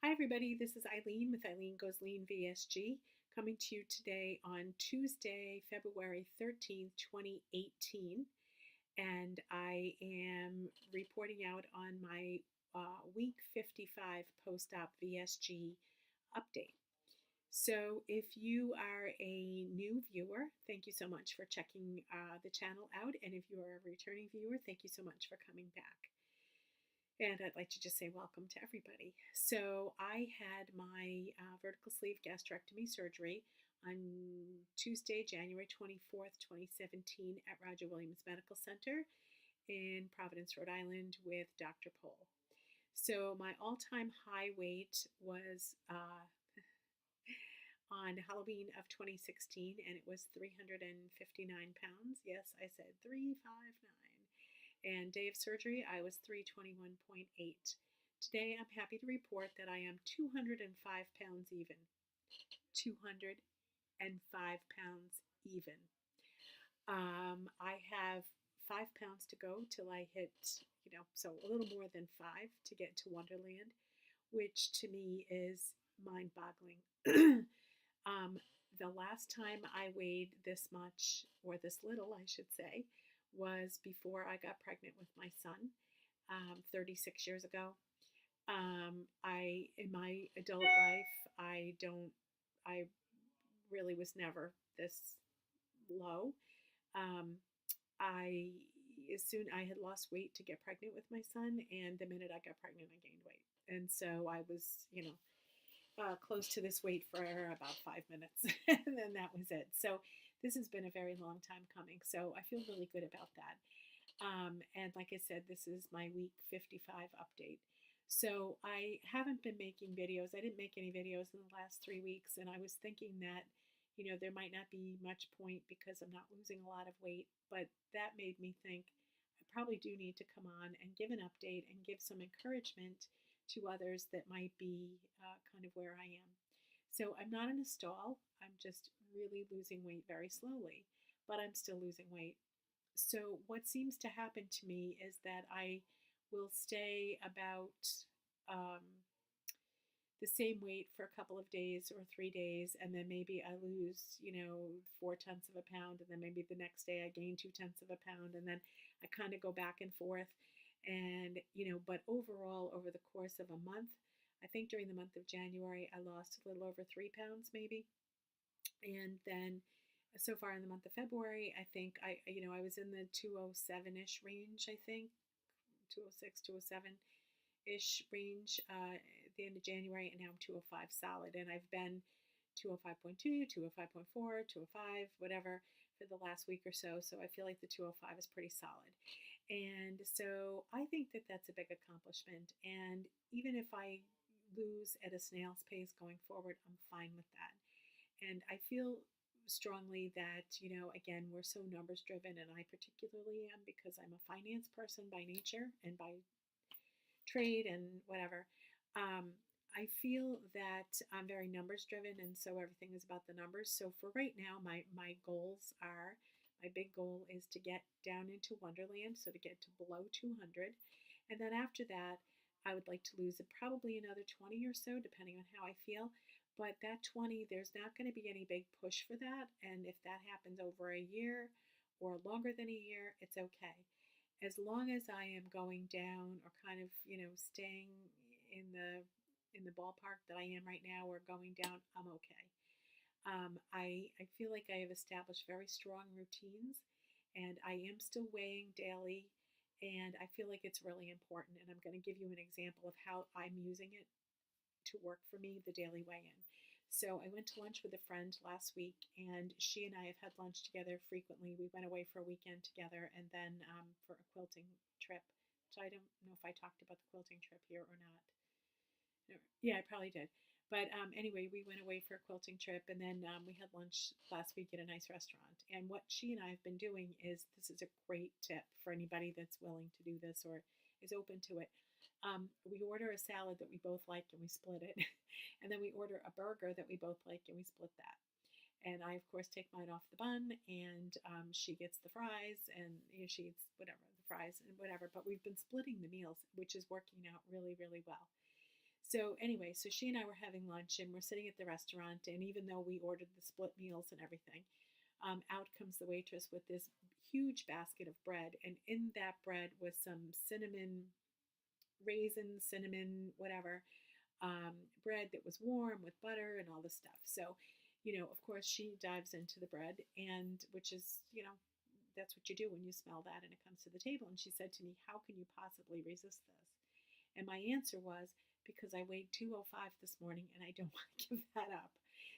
Hi, everybody. This is Eileen with EileenGoesLean-VSG coming to you today on Tuesday, February 13th, 2018. And I am reporting out on my week 55 post op VSG update. So, if you are a new viewer, thank you so much for checking the channel out. And if you are a returning viewer, thank you so much for coming back. And I'd like to just say welcome to everybody. So I had my vertical sleeve gastrectomy surgery on Tuesday, January 24th, 2017 at Roger Williams Medical Center in Providence, Rhode Island with Dr. Pohl. So my all-time high weight was on Halloween of 2016, and it was 359 pounds. Yes, I said 359. And day of surgery, I was 321.8. Today, I'm happy to report that I am 205 pounds even. 205 pounds even. I have 5 pounds to go till I hit, so a little more than 5 to get to Wonderland, which to me is mind-boggling. The last time I weighed this much, or this little, I should say, was before I got pregnant with my son, 36 years ago. In my adult life, I really was never this low. I had lost weight to get pregnant with my son, and the minute I got pregnant, I gained weight. And so I was, close to this weight for about 5 minutes, and then that was it. So this has been a very long time coming. So I feel really good about that. And like I said, this is my week 55 update. So I haven't been making videos. I didn't make any videos in the last 3 weeks, and I was thinking that, there might not be much point because I'm not losing a lot of weight, but that made me think I probably do need to come on and give an update and give some encouragement to others that might be kind of where I am. So I'm not in a stall. I'm just really losing weight very slowly, but I'm still losing weight. So what seems to happen to me is that I will stay about um, the same weight for a couple of days or 3 days, and then maybe I lose, 4/10 of a pound, and then maybe the next day I gain 2/10 of a pound, and then I kind of go back and forth. And, but overall, over the course of a month, I think during the month of January, I lost a little over 3 pounds maybe. And then so far in the month of February, I think I was in the 207-ish range, I think, 206, 207-ish range at the end of January, and now I'm 205 solid. And I've been 205.2, 205.4, 205, whatever, for the last week or so. So I feel like the 205 is pretty solid. And so I think that that's a big accomplishment. And even if I lose at a snail's pace going forward, I'm fine with that. And I feel strongly that, again, we're so numbers driven, and I particularly am because I'm a finance person by nature and by trade and whatever. I feel that I'm very numbers driven, and so everything is about the numbers. So for right now, my goals are, my big goal is to get down into Wonderland, so to get to below 200. And then after that, I would like to lose probably another 20 or so, depending on how I feel. But that 20, there's not going to be any big push for that. And if that happens over a year or longer than a year, it's okay. As long as I am going down or kind of, staying in the ballpark that I am right now or going down, I'm okay. I feel like I have established very strong routines, and I am still weighing daily, and I feel like it's really important. And I'm going to give you an example of how I'm using it to work for me, the daily weigh-in. So I went to lunch with a friend last week, and she and I have had lunch together frequently. We went away for a weekend together, and then for a quilting trip, which I don't know if I talked about the quilting trip here or not. No, yeah, I probably did. But anyway, we went away for a quilting trip, and then we had lunch last week at a nice restaurant. And what she and I have been doing is, this is a great tip for anybody that's willing to do this or is open to it. We order a salad that we both like, and we split it. And then we order a burger that we both like, and we split that. And I, of course, take mine off the bun, and she gets the fries, and she eats whatever, the fries and whatever. But we've been splitting the meals, which is working out really, really well. So anyway, so she and I were having lunch and we're sitting at the restaurant, and even though we ordered the split meals and everything, out comes the waitress with this huge basket of bread, and in that bread was some cinnamon, raisin, cinnamon, whatever, bread that was warm with butter and all this stuff. So, of course, she dives into the bread, and which is, that's what you do when you smell that and it comes to the table. And she said to me, "How can you possibly resist this?" And my answer was, "Because I weighed 205 this morning and I don't want to give that up.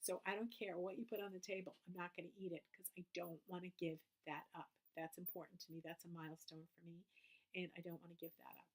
So I don't care what you put on the table. I'm not going to eat it because I don't want to give that up. That's important to me. That's a milestone for me. And I don't want to give that up."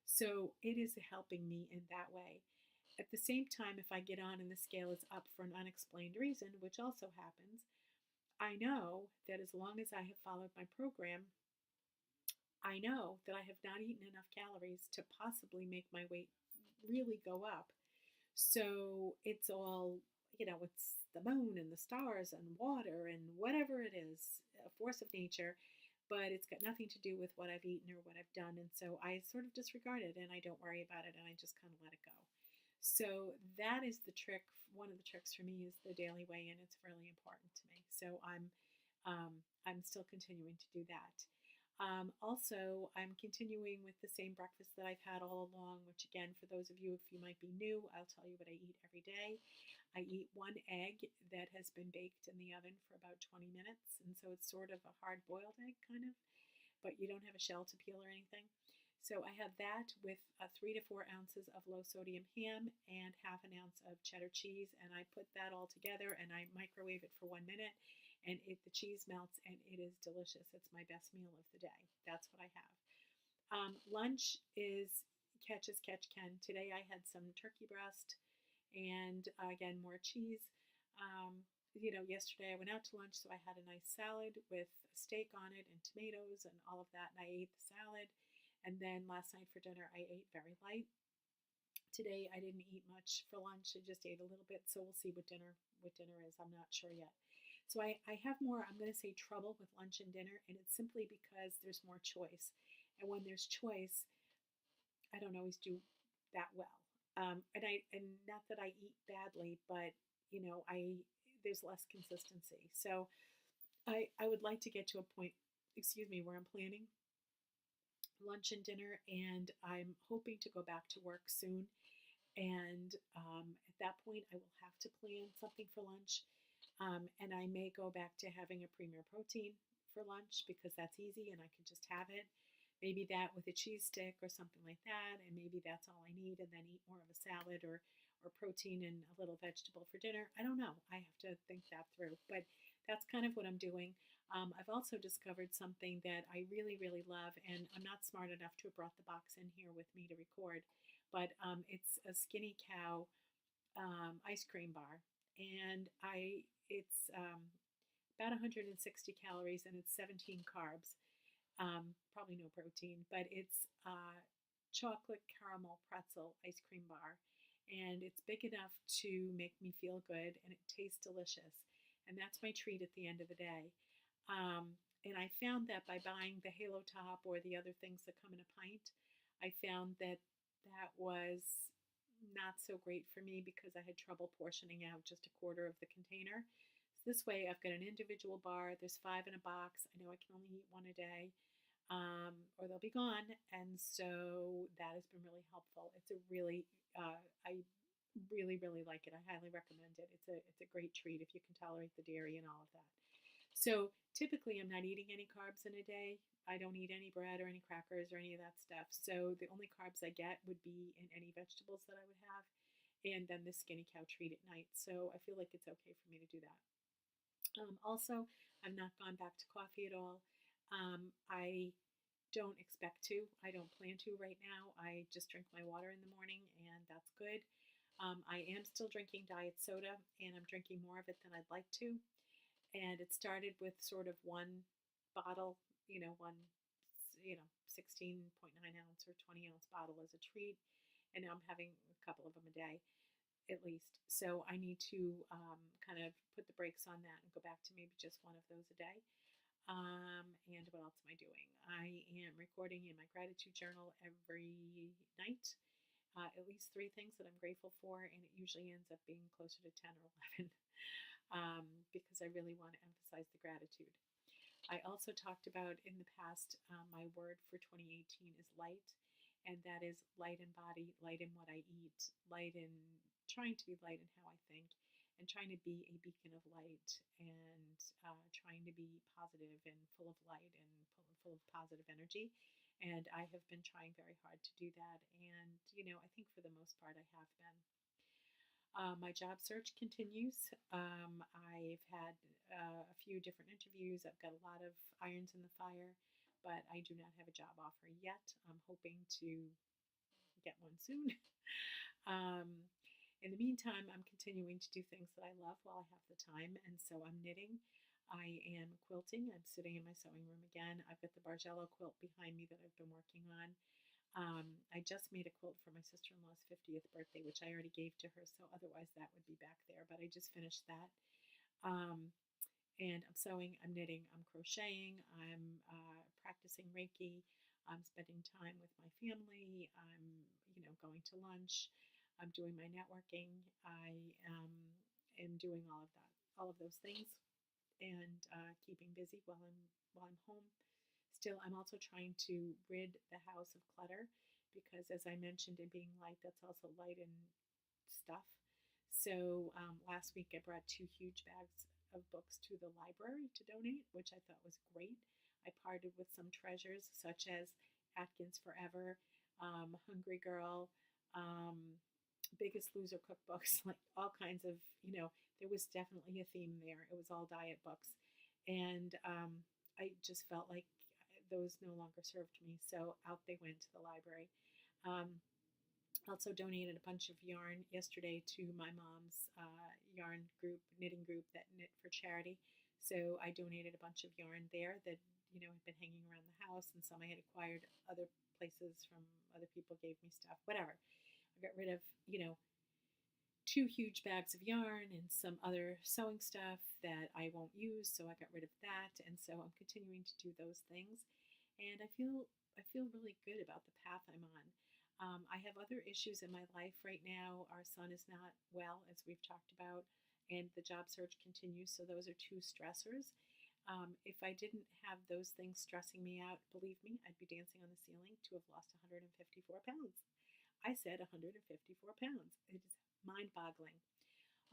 So it is helping me in that way. At the same time, if I get on and the scale is up for an unexplained reason, which also happens, I know that as long as I have followed my program, I know that I have not eaten enough calories to possibly make my weight really go up. So it's all, it's the moon and the stars and water and whatever it is, a force of nature, but it's got nothing to do with what I've eaten or what I've done. And so I sort of disregard it and I don't worry about it and I just kind of let it go. So that is the trick. One of the tricks for me is the daily weigh-in. It's really important to me. So I'm still continuing to do that. Also, I'm continuing with the same breakfast that I've had all along, which again, for those of you, if you might be new, I'll tell you what I eat every day. I eat one egg that has been baked in the oven for about 20 minutes. And so it's sort of a hard boiled egg, kind of, but you don't have a shell to peel or anything. So I have that with 3 to 4 ounces of low sodium ham and half an ounce of cheddar cheese. And I put that all together and I microwave it for 1 minute, and the cheese melts and it is delicious. It's my best meal of the day. That's what I have. Lunch is catch as catch can. Today I had some turkey breast and again, more cheese. Yesterday I went out to lunch, so I had a nice salad with steak on it and tomatoes and all of that, and I ate the salad. And then last night for dinner, I ate very light. Today I didn't eat much for lunch. I just ate a little bit, so we'll see what dinner is. I'm not sure yet. So I have more, I'm going to say, trouble with lunch and dinner, and it's simply because there's more choice. And when there's choice, I don't always do that well. And not that I eat badly, but I there's less consistency. So I would like to get to a point, where I'm planning lunch and dinner, and I'm hoping to go back to work soon. And at that point, I will have to plan something for lunch. And I may go back to having a premier protein for lunch because that's easy and I can just have it. Maybe that with a cheese stick or something like that, and maybe that's all I need, and then eat more of a salad or protein and a little vegetable for dinner. I don't know. I have to think that through. But that's kind of what I'm doing. I've also discovered something that I really, really love, and I'm not smart enough to have brought the box in here with me to record, but it's a Skinny Cow ice cream bar, and it's about 160 calories and it's 17 carbs. Probably no protein, but it's chocolate caramel pretzel ice cream bar, and it's big enough to make me feel good, and it tastes delicious, and that's my treat at the end of the day. And I found that by buying the Halo Top or the other things that come in a pint, I found that that was not so great for me because I had trouble portioning out just a quarter of the container. So this way, I've got an individual bar. There's 5 in a box. I know I can only eat one a day, or they'll be gone. And so that has been really helpful. It's a really, I really, really like it. I highly recommend it. It's a great treat if you can tolerate the dairy and all of that. So typically, I'm not eating any carbs in a day. I don't eat any bread or any crackers or any of that stuff. So the only carbs I get would be in any vegetables that I would have, and then the Skinny Cow treat at night. So I feel like it's okay for me to do that. Also, I've not gone back to coffee at all. I don't expect to. I don't plan to right now. I just drink my water in the morning, and that's good. I am still drinking diet soda, and I'm drinking more of it than I'd like to. And it started with sort of one bottle, one, 16.9 ounce or 20 ounce bottle as a treat. And now I'm having a couple of them a day at least. So I need to kind of put the brakes on that and go back to maybe just one of those a day. And what else am I doing? I am recording in my gratitude journal every night. at least three things that I'm grateful for, and it usually ends up being closer to 10 or 11 because I really want to emphasize the gratitude. I also talked about in the past, my word for 2018 is light, and that is light in body, light in what I eat, light in trying to be light in how I think, and trying to be a beacon of light, and trying to be positive and full of light and full of positive energy. And I have been trying very hard to do that. And, I think for the most part, I have been. My job search continues. I've had a few different interviews. I've got a lot of irons in the fire, but I do not have a job offer yet. I'm hoping to get one soon. um, in the meantime, I'm continuing to do things that I love while I have the time, and so I'm knitting. I am quilting. I'm sitting in my sewing room again. I've got the Bargello quilt behind me that I've been working on. I just made a quilt for my sister-in-law's 50th birthday, which I already gave to her, so otherwise that would be back there, but I just finished that. Um, and I'm sewing, I'm knitting, I'm crocheting, I'm practicing Reiki, I'm spending time with my family, I'm, going to lunch, I'm doing my networking, I am doing all of those things, and keeping busy while I'm home. Still, I'm also trying to rid the house of clutter because, as I mentioned, in being light, that's also light in stuff. So last week I brought 2 huge bags of books to the library to donate, which I thought was great. I parted with some treasures such as Atkins Forever, Hungry Girl, um, Biggest Loser cookbooks, like all kinds of, there was definitely a theme there. It was all diet books. And I just felt like those no longer served me. So out they went to the library. Um, also donated a bunch of yarn yesterday to my mom's yarn group, knitting group that knit for charity. So I donated a bunch of yarn there that, had been hanging around the house, and some I had acquired other places from other people gave me stuff, whatever. I got rid of, 2 huge bags of yarn and some other sewing stuff that I won't use, so I got rid of that, and so I'm continuing to do those things, and I feel really good about the path I'm on. I have other issues in my life right now. Our son is not well, as we've talked about, and the job search continues, so those are 2 stressors. If I didn't have those things stressing me out, believe me, I'd be dancing on the ceiling to have lost 154 pounds. I said 154 pounds. It is mind boggling.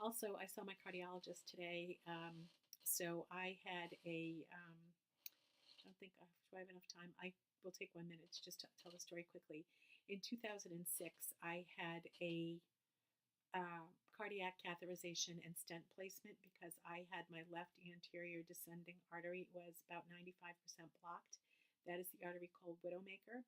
Also, I saw my cardiologist today. So I had I don't think, do I have enough time? I will take 1 minute to just tell the story quickly. In 2006, I had a cardiac catheterization and stent placement because I had my left anterior descending artery was about 95% blocked. That is the artery called Widowmaker.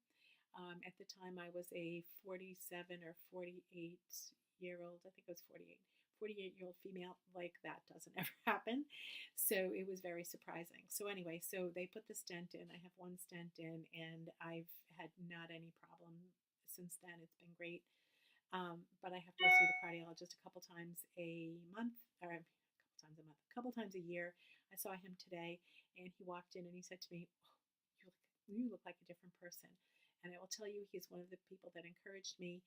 At the time, I was a 47 or 48-year-old, I think it was 48-year-old female. Like, that doesn't ever happen. So it was very surprising. So anyway, so they put the stent in. I have 1 stent in, and I've had not any problem since then. It's been great. But I have to go see the cardiologist a couple times a month, or a couple times a year. I saw him today, and he walked in and he said to me, "Oh, you look like a different person." And I will tell you, he's one of the people that encouraged me.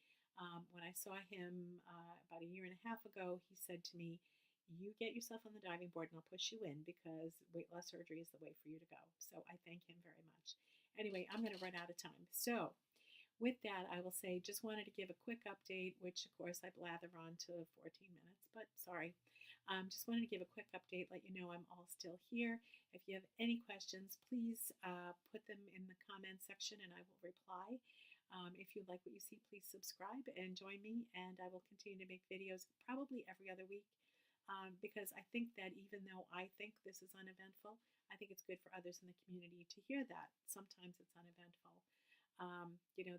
When I saw him about a year and a half ago, he said to me, "You get yourself on the diving board and I'll push you in because weight loss surgery is the way for you to go." So I thank him very much. Anyway, I'm going to run out of time. So with that, I will say just wanted to give a quick update, which of course I blather on to 14 minutes, but sorry. Just wanted to give a quick update, let you know I'm all still here. If you have any questions, please put them in the comments section and I will reply. If you like what you see, please subscribe and join me, and I will continue to make videos probably every other week because I think that even though I think this is uneventful, I think it's good for others in the community to hear that. Sometimes it's uneventful.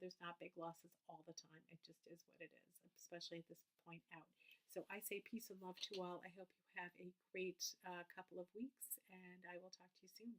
There's not big losses all the time. It just is what it is, especially at this point out. So I say peace and love to all. I hope you have a great couple of weeks, and I will talk to you soon.